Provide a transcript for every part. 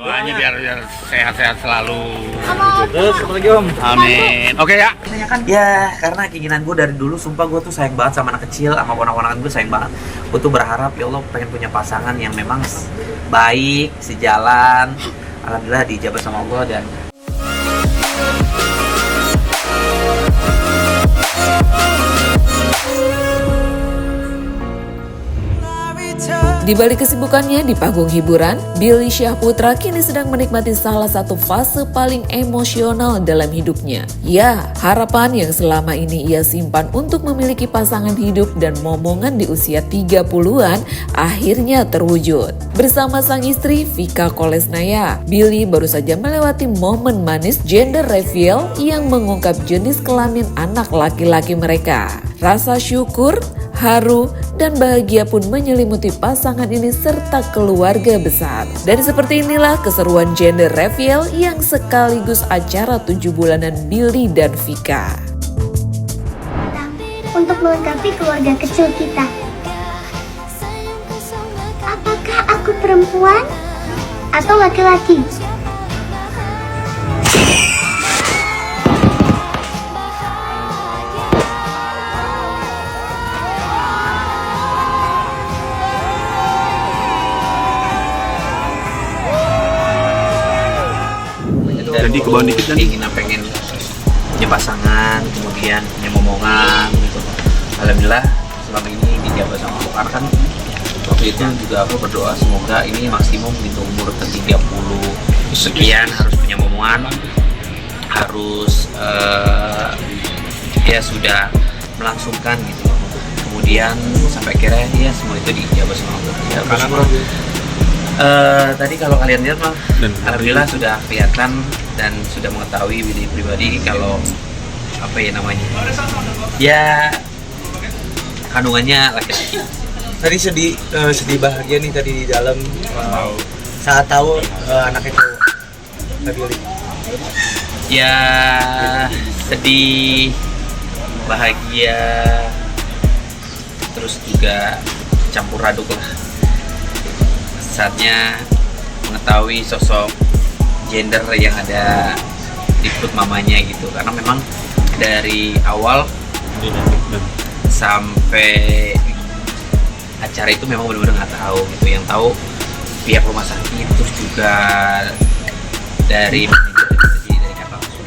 Doanya biar sehat-sehat selalu. Terus apa lagi Om? Amin. Oke ya. Ya, karena keinginan gue dari dulu, sumpah gue tuh sayang banget sama anak kecil, sama ponak-ponakan gue sayang banget. Gue tuh berharap ya Allah pengen punya pasangan yang memang baik, sejalan. Alhamdulillah dijabah sama Allah. Dan Di balik kesibukannya di panggung hiburan, Billy Syahputra kini sedang menikmati salah satu fase paling emosional dalam hidupnya. Ya, harapan yang selama ini ia simpan untuk memiliki pasangan hidup dan momongan di usia 30-an akhirnya terwujud. Bersama sang istri Vika Kolesnaya, Billy baru saja melewati momen manis gender reveal yang mengungkap jenis kelamin anak laki-laki mereka. Rasa syukur, haru, dan bahagia pun menyelimuti pasangan ini serta keluarga besar. Dan seperti inilah keseruan gender reveal yang sekaligus acara 7 bulanan Billy dan Vika. Untuk melengkapi keluarga kecil kita. Apakah aku perempuan atau laki-laki? Jadi ke bawah dikit kan? pengen punya pasangan, kemudian punya momongan gitu. Alhamdulillah selama ini dijabah sama Allah. Karena kan waktu itu juga aku berdoa semoga ini maksimum gitu umur ke 30 sekian harus punya momongan, harus ya sudah melangsungkan gitu. Kemudian sampai akhirnya ya semua itu dijabah sama Allah. Ya, tadi kalau kalian lihat mah, alhamdulillah sudah kelihatan dan sudah mengetahui Billy pribadi kalau apa ya namanya, ya kandungannya laki-laki. Tadi sedih bahagia nih tadi di dalam saat tahu anak itu Billy. Ya sedih, bahagia, terus juga campur aduk lah. Saatnya mengetahui sosok gender yang ada di perut mamanya gitu, karena memang dari awal sampai acara itu memang benar-benar nggak tahu gitu. Yang tahu pihak rumah sakit, terus juga dari manajer dari kakak langsung.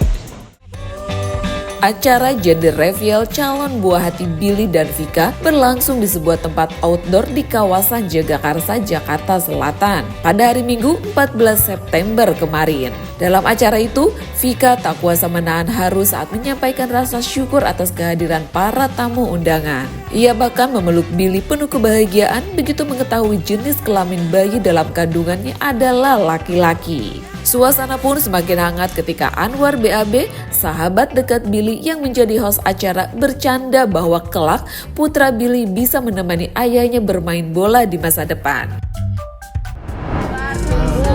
Acara gender reveal calon buah hati Billy dan Vika berlangsung di sebuah tempat outdoor di kawasan Jagakarsa, Jakarta Selatan pada hari Minggu 14 September kemarin. Dalam acara itu, Vika tak kuasa menahan haru saat menyampaikan rasa syukur atas kehadiran para tamu undangan. Ia bahkan memeluk Billy penuh kebahagiaan begitu mengetahui jenis kelamin bayi dalam kandungannya adalah laki-laki. Suasana pun semakin hangat ketika Anwar BAB, sahabat dekat Billy yang menjadi host acara, bercanda bahwa kelak putra Billy bisa menemani ayahnya bermain bola di masa depan.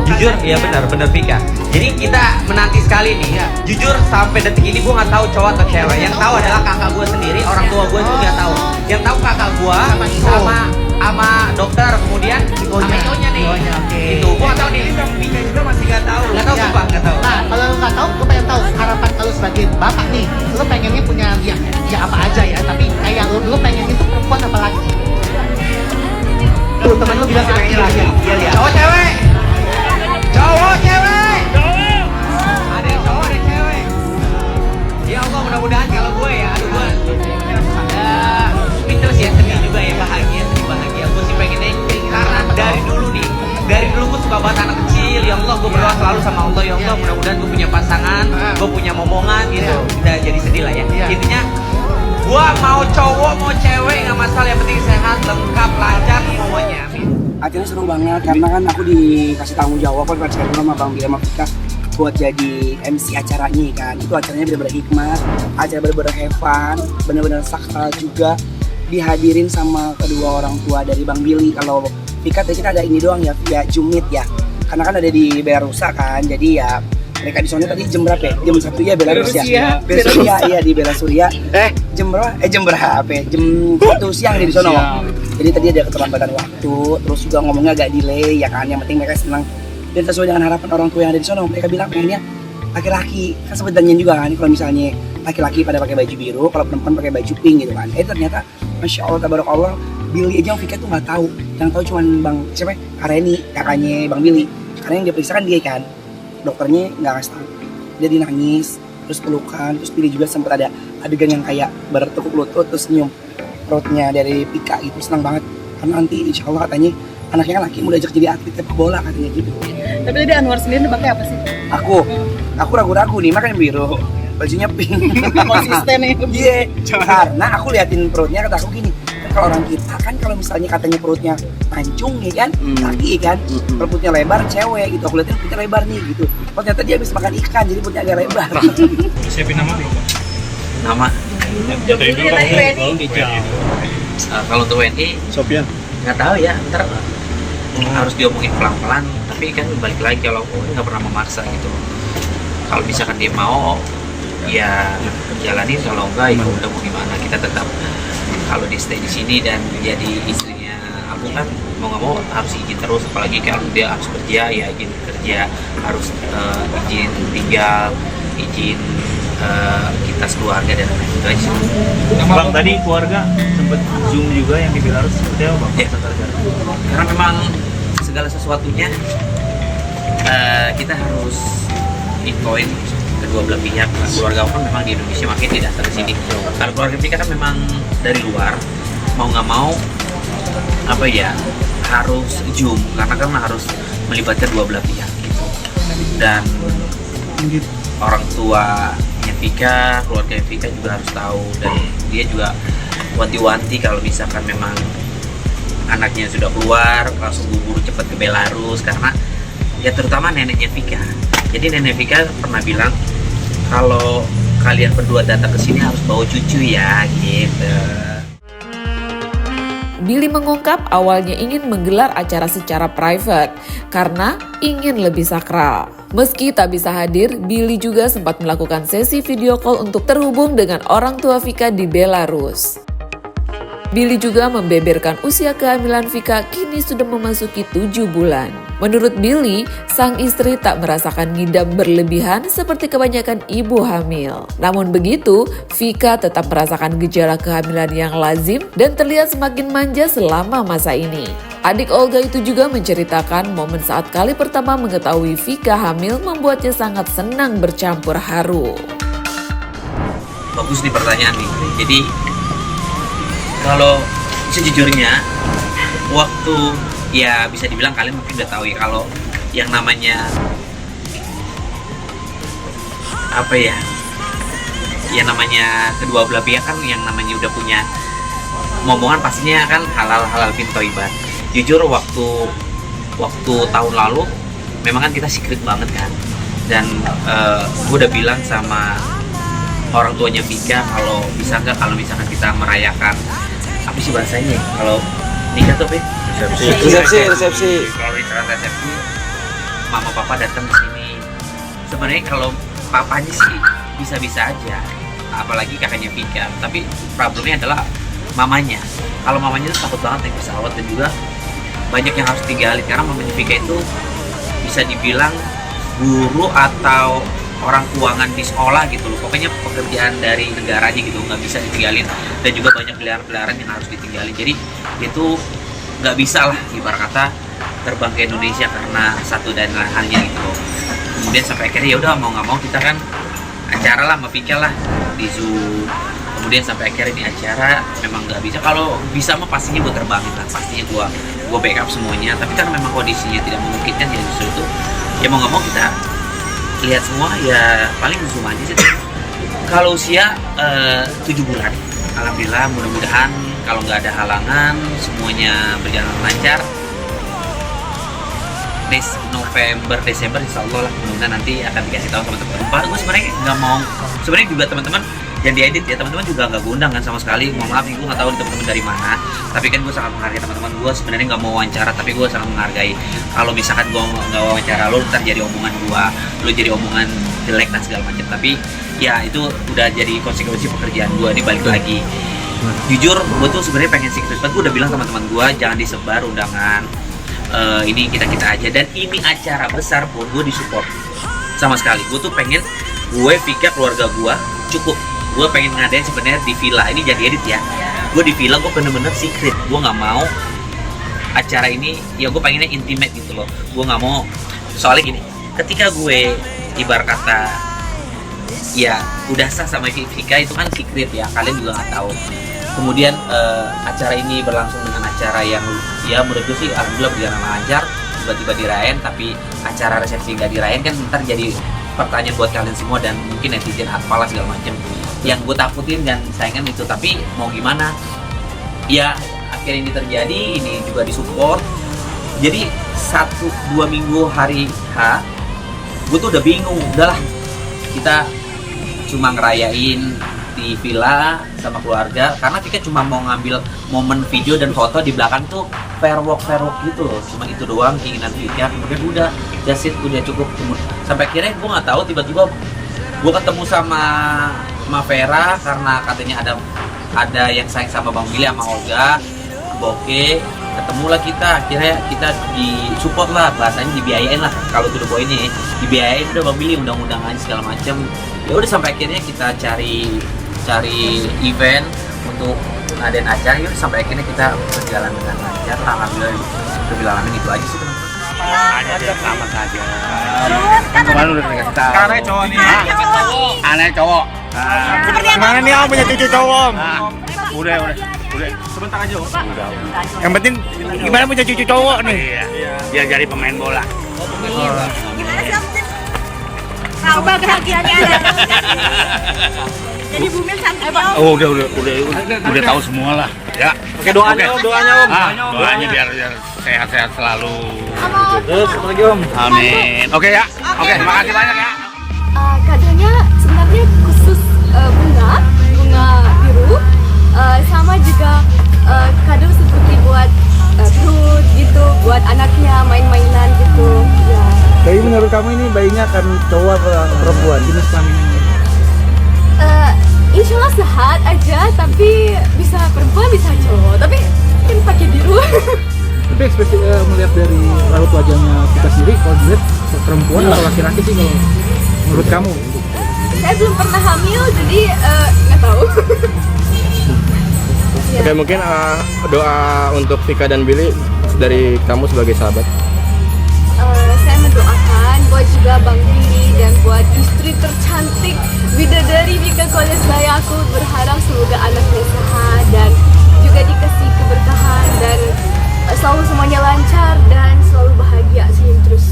Jujur, ya benar Vika. Jadi kita menanti sekali nih. Jujur sampai detik ini gue nggak tahu cowok atau cewek. Yang tahu adalah kakak gue sendiri, orang tua gue itu nggak tahu. Yang tahu kakak gue sama dokter, kemudian sama Ikonya nih. Itu gue nggak tahu nih. Vika juga masih nggak tahu. Nggak tahu sumpah, nggak tahu. Nah, kalau lu nggak tahu, gue pengen tahu harapan kalau sebagai bapak nih, lu pengennya punya ya apa aja ya, tapi kayak lu pengen itu perempuan apa laki? Tuh teman lu bilang pengennya laki. Iya. Cowok cewek. Cowok cewek. Ada yang cowok, ada yang cewek. Ya Allah, mudah-mudahan kalau gue ya, aduh gue speechless ya, sedih juga ya, bahagia. Gue sih pengennya karena dari dulu gue suka banget anak kecil. Ya Allah, gue berdoa selalu sama Allah, ya Allah mudah-mudahan gue punya pasangan, gue punya momongan gitu. Udah jadi sedih lah ya. Intinya gue mau cowok mau cewek nggak masalah, yang penting sehat, lengkap, lancar semuanya. Akhirnya seru banget karena kan aku dikasih tanggung jawab kan sama Bang Billy sama Vika buat jadi MC acaranya kan. Itu acaranya benar-benar hikmat, acara benar-benar have fun, benar-benar sakral juga, dihadirin sama kedua orang tua dari Bang Billy. Kalau Vika tadi kita ada ini doang ya, via Jumit ya, karena kan ada di Belarusa kan, jadi ya mereka di sana tadi jam berapa ya? Jam 1 ya Belarus ya? Belarusia, iya di Belarusia. Jam berapa? Jam berapa? Jam 1 siang di sana. Jadi tadi ada keterlambatan waktu, terus juga ngomongnya agak delay ya kan, yang penting mereka senang dan sesuai dengan harapan orang tua yang ada di sana. Mereka bilang pengennya laki-laki, kan sebenarnya juga kan kalau misalnya laki-laki pada pakai baju biru, kalau perempuan pakai baju pink gitu kan. Ternyata Masya Allah tabarakallah, Billy aja yang Vika tuh nggak tahu, yang tahu cuma Bang siapa? Kareni, kakaknya Bang Billy. Karena yang dia periksa kan dia kan, dokternya nggak ngasih tahu. Dia dinangis, terus pelukan, terus Billy juga sempat ada adegan yang kayak bertekuk lutut terus nyium perutnya dari Vika gitu, senang banget. Karena nanti insya Allah katanya anaknya kan laki mau diajak jadi atlet sepak bola katanya gitu. Tapi tadi Anwar sendiri pakai apa sih? Aku ragu-ragu nih, makanya biru, bajunya pink. Konsisten nih. Iya, karena aku liatin perutnya, kata aku gini, kan kalau orang kita kan kalau misalnya katanya perutnya mancung ya kan, laki kan, kalau perutnya lebar cewek gitu, aku liatin perutnya lebar nih gitu. Oh ternyata dia habis makan ikan, jadi perutnya agak lebar. Siapin nama belum? Nama Jatuhin dulu kan. kalau untuk WNI Sofian. nggak tahu ya, ntar harus diomongin pelan-pelan. Tapi kan balik lagi, kalau aku nggak pernah memaksa gitu. Kalau misalkan dia mau, ya jalanin. Kalau enggak, itu udah mau gimana. Kita tetap, kalau dia stay di sini dan jadi istrinya aku kan mau nggak mau harus izin terus. Apalagi kalau dia harus kerja, ya izin kerja, harus izin tinggal, izin kita sekeluarga dan lain-lain. Itu aja. Bang, tadi keluarga sempat zoom juga yang di Belarus, seperti apa Bang? Ya. Karena memang segala sesuatunya kita harus infoin kedua belah pihak. Keluarga aku kan memang di Indonesia, makin di dasar sini. Kalau keluarga kita kan memang dari luar, mau nggak mau apa ya, harus zoom karena kan harus melibatkan dua belah pihak gitu. Dan orang tuanya Vika, keluarga Vika juga harus tahu, dan dia juga wanti-wanti kalau misalkan memang anaknya sudah keluar langsung buru-buru cepat ke Belarus, karena ya terutama neneknya Vika. Jadi nenek Vika pernah bilang kalau kalian berdua datang ke sini harus bawa cucu ya gitu. Billy mengungkap awalnya ingin menggelar acara secara private karena ingin lebih sakral. Meski tak bisa hadir, Billy juga sempat melakukan sesi video call untuk terhubung dengan orang tua Vika di Belarus. Billy juga membeberkan usia kehamilan Vika kini sudah memasuki 7 bulan. Menurut Billy, sang istri tak merasakan ngidam berlebihan seperti kebanyakan ibu hamil. Namun begitu, Vika tetap merasakan gejala kehamilan yang lazim dan terlihat semakin manja selama masa ini. Adik Olga itu juga menceritakan momen saat kali pertama mengetahui Vika hamil membuatnya sangat senang bercampur haru. Bagus nih pertanyaan nih. Jadi kalau sejujurnya waktu, ya bisa dibilang kalian mungkin udah tahu ya, kalau yang namanya apa ya, yang namanya kedua belah pihak kan yang namanya udah punya momongan pastinya kan halal bin thayyibat. Jujur waktu tahun lalu memang kan kita secret banget kan, dan gue udah bilang sama orang tuanya Vika kalau bisa nggak, kalau misalkan kita merayakan apa sih bahasanya ya? Kalau nikah tuh apa? Resepsi. Kalau misalkan resepsi, mama papa datang ke sini. Sebenarnya kalau papanya sih bisa-bisa aja, apalagi kakaknya Vika. Tapi problemnya adalah mamanya. Kalau mamanya tuh takut banget naik pesawat, dan juga banyak yang harus tinggalin karena mamanya Vika itu bisa dibilang guru atau orang keuangan di sekolah gitu loh. Pokoknya pekerjaan dari negaranya gitu, nggak bisa ditinggalin, dan juga banyak peliharaan yang harus ditinggalin. Jadi itu nggak bisa lah ibarat kata terbang ke Indonesia karena satu dan lain halnya gitu loh. Kemudian sampai akhirnya ya udah mau nggak mau kita kan acara lah sama Vika lah di Zoom. Kemudian sampai akhirnya ini acara memang nggak bisa. Kalau bisa mah pastinya gue terbangin lah, pastinya gue backup semuanya. Tapi kan memang kondisinya tidak memungkinkan, ya justru itu ya mau nggak mau kita lihat semua, ya paling Zoom aja sih. Kalau usia 7 bulan, alhamdulillah, mudah-mudahan kalau nggak ada halangan semuanya berjalan lancar. November, Desember insya Allah lah, mudah-mudahan nanti akan dikasih tahu teman-teman. Gue sebenarnya nggak mau, sebenarnya juga teman-teman yang diedit ya, teman-teman juga nggak gue undang kan sama sekali. Mohon maaf nih, gue nggak tahu teman-teman dari mana, tapi kan gue sangat menghargai teman-teman. Gue sebenarnya nggak mau wawancara, tapi gue sangat menghargai. Kalau misalkan gue nggak wawancara lo, ntar jadi omongan gue, lo jadi omongan jelek dan segala macam. Tapi ya itu udah jadi konsekuensi pekerjaan gue. Ini balik lagi, jujur gue tuh sebenarnya pengen secret, gue udah bilang teman-teman gue jangan disebar undangan. ini kita aja, dan ini acara besar pun gue disupport sama sekali. Gue tuh pengen Vika, keluarga gue cukup. Gue pengen ngadain sebenarnya di villa, ini jadi edit ya. Gue di villa, gue bener-bener secret. Gue nggak mau acara ini, ya gue pengennya intimate gitu loh. Gue nggak mau, soalnya gini, ketika gue ibarat kata ya udah sah sama Vika, itu kan secret ya, kalian juga nggak tahu. Kemudian acara ini berlangsung dengan acara yang ya menurut gue sih alhamdulillah berjalan lancar. Tiba-tiba dirayain, tapi acara resepsi nggak dirayain kan ntar jadi pertanyaan buat kalian semua dan mungkin netizen apalah segala macem. Yang gue takutin dan sayangkan itu, tapi mau gimana ya, akhirnya ini terjadi, ini juga disupport. Jadi 1-2 minggu hari H gue tuh udah bingung, udahlah kita cuma ngerayain di villa sama keluarga, karena Vika cuma mau ngambil momen video dan foto di belakang tuh firework gitu loh, cuma itu doang keinginan Vika. Kemudian udah just it, udah cukup. Sampai akhirnya gue nggak tahu, tiba-tiba gue ketemu sama Vera karena katanya ada yang sayang sama Bang Billy sama Olga Boke, ketemulah kita. Akhirnya kita disupport lah, bahasanya dibiayain lah, kalau tuh boy ini dibiayain, udah Bang Billy undang-undangan segala macem. Ya udah sampai akhirnya kita cari event untuk ngadain acara, yuk sampai akhirnya kita berjalan dengan lancar. Alhamdulillah, berbilalamin itu aja sih teman-teman. Ada selamat aja. Kemarin udah dikasih tahu. Karena cowok nih. Aneh cowok. Gimana nih om punya cucu cowok? Udah. Sebentar aja om. Udah. Yang penting gimana punya cucu cowok nih? Iya. Biar jadi pemain bola. Tahu bahagianya anak. Jadi bumil cantik om. Oh, udah tahu semua lah. Ya. Oke, doanya om. Doanya biar sehat-sehat selalu. Terus apa lagi om? Amin. Oke ya. Oke, makasih banyak ya. Kadonya sebenarnya khusus bunga biru, sama juga kado seperti buat perut gitu, buat anaknya main-mainan gitu. Ya. Jadi menurut kamu ini bayinya akan cowok atau perempuan? Jenis kelaminnya? Insya Allah sehat aja, tapi bisa perempuan bisa cowok, tapi mungkin pakai biru. Tapi ekspresi melihat dari raut wajahnya kita sendiri, kalau dilihat perempuan atau laki-laki sih kalau menurut kamu? Saya belum pernah hamil, jadi nggak tahu. Oke, mungkin doa untuk Vika dan Billy dari kamu sebagai sahabat. Saya mendoakan buat juga Bang Billy dan buat istri tercantik bidadari Vika Kolesbaya. Aku berharap semoga anaknya sehat dan juga dikasih keberkahan dan selalu semuanya lancar dan selalu bahagia, senyum terus.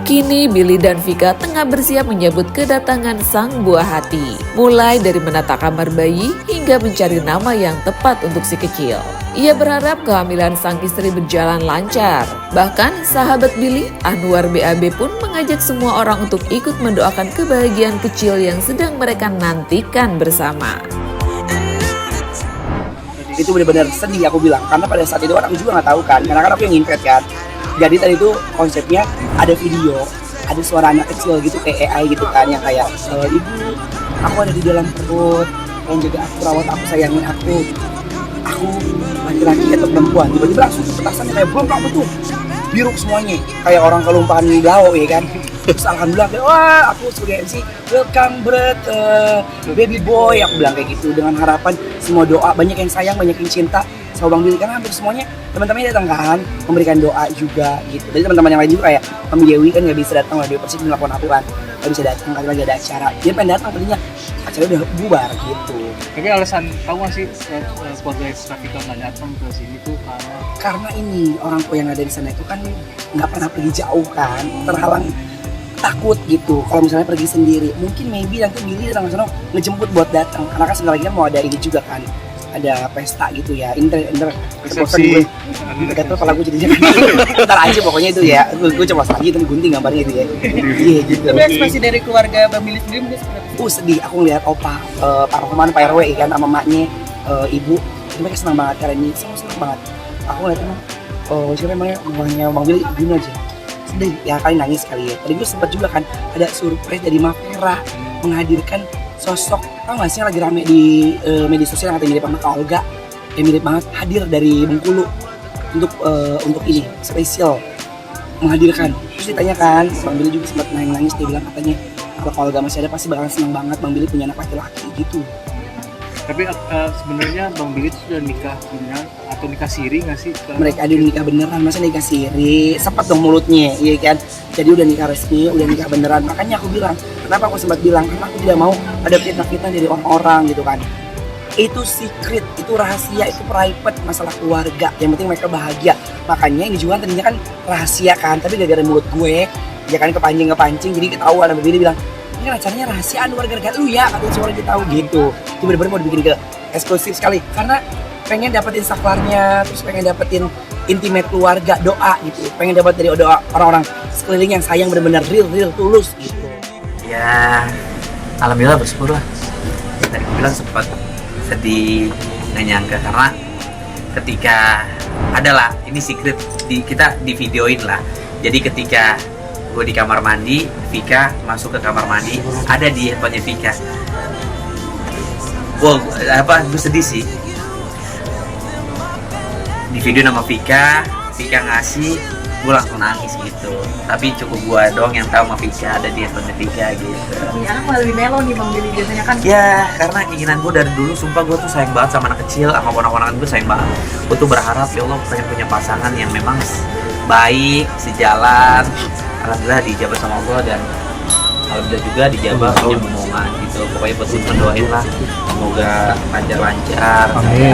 Kini Billy dan Vika tengah bersiap menyambut kedatangan sang buah hati. Mulai dari menata kamar bayi hingga mencari nama yang tepat untuk si kecil. Ia berharap kehamilan sang istri berjalan lancar. Bahkan sahabat Billy, Anwar BAB pun mengajak semua orang untuk ikut mendoakan kebahagiaan kecil yang sedang mereka nantikan bersama. Itu benar-benar sedih aku bilang, karena pada saat itu aku juga nggak tahu kan, karena kan aku yang invite kan. Jadi tadi itu konsepnya ada video, ada suara anak kecil gitu kayak AI gitu kan, yang kayak ibu, aku ada di dalam perut, tolong jaga aku, rawat aku, sayangin aku laki-laki atau perempuan. Tiba-tiba langsung petasannya kayak bom betul, biru semuanya, kayak orang kelumpahan lau ya kan. Terus alhamdulillah, wah aku sebagai MC, welcome baby boy, aku bilang kayak gitu dengan harapan semua doa, banyak yang sayang, banyak yang cinta sama Bang Billy, karena hampir semuanya teman-temannya datang kan, memberikan doa juga gitu. Jadi teman-teman yang lain juga kayak Om Dewi kan nggak bisa datang, Dewi Persik melakukan aku kan nggak bisa datang karena lagi ada acara. Dia pengen datang, tadinya acara udah bubar gitu. Tapi alasan tahu nggak sih keluarga Vika nggak datang ke sini tuh karena ini orang tua yang ada di sana itu kan nggak pernah pergi jauh kan, terhalang takut gitu. Kalau misalnya pergi sendiri, mungkin maybe nanti Billy datang ke sana ngejemput buat datang, karena kan sebentar lagi kan mau ada ini juga kan, ada pesta gitu ya, resepsi. Gatel kepala gue jadinya kan. Ntar aja pokoknya itu ya, gue coba lagi itu gunting gambarnya itu ya. Iya gitu. Tapi ekspresi dari keluarga Bang Billy sendiri mungkin seperti apa? Sedih, aku ngeliat opa, Pak Rohman, Pak RW kan, sama maknya, ibu, mereka senang banget karena ini, senang banget. Aku ngeliatnya, siapa emangnya rumahnya Bang Billy, gini aja. Sedih, ya kali nangis kali ya. Tadi gue sempat juga kan ada surprise dari Vera menghadirkan sosok, tau gak sih lagi rame di media sosial yang katanya mirip sama Kak Olga, Emirat banget hadir dari Bengkulu untuk ini spesial menghadirkan. Terus ditanyakan, Bang Billy juga sempat nangis, dia bilang katanya kalau keluarga masih ada pasti bakalan senang banget Bang Billy punya anak laki-laki gitu. Tapi sebenarnya Bang Billy itu sudah nikah beneran atau nikah siri nggak sih? Mereka ada nikah beneran, masa nikah siri? Sempat dong mulutnya, iya kan? Jadi udah nikah resmi, udah nikah beneran. Makanya aku bilang, kenapa aku sempat bilang? Karena aku tidak mau ada fitnah-fitnah dari orang-orang gitu kan. Itu secret, itu rahasia, itu private, masalah keluarga. Yang penting mereka bahagia. Makanya ini juga tadinya kan rahasia kan, tapi gara-gara mulut gue, ya kan kepancing, jadi ketahuan. Bang Billy bilang, ini kan acaranya rahasiaan gara-gara lu ya, katanya semua orang tahu gitu. Itu bener-bener mau dibikin ke eksklusif sekali, karena pengen dapetin saklarnya, terus pengen dapetin intimate keluarga, doa gitu, pengen dapat dari doa orang-orang sekeliling yang sayang bener-bener real tulus gitu. Ya, alhamdulillah bersyukur lah. Tadi aku bilang sempat sedih, nggak nyangka karena ketika adalah ini secret kita di videoin lah. Jadi ketika gue di kamar mandi, Vika masuk ke kamar mandi, ada di handphonenya Vika. Wow, gue sedih sih. Di video nama Vika ngasih, gue langsung nangis gitu. Tapi cukup gue doang yang tahu sama Vika ada di handphonenya Vika gitu. Punya anak malah lebih melo nih Bang Billy biasanya kan. Ya, karena keinginan gue dari dulu, sumpah gue tuh sayang banget sama anak kecil, sama ponak-ponakan gue sayang banget. Gue tuh berharap ya Allah pengen punya pasangan yang memang baik, sejalan. Alhamdulillah dijabah sama Allah dan alhamdulillah juga dijabah punya momongan gitu. Pokoknya buat mendoain lah, semoga lancar-lancar, amin.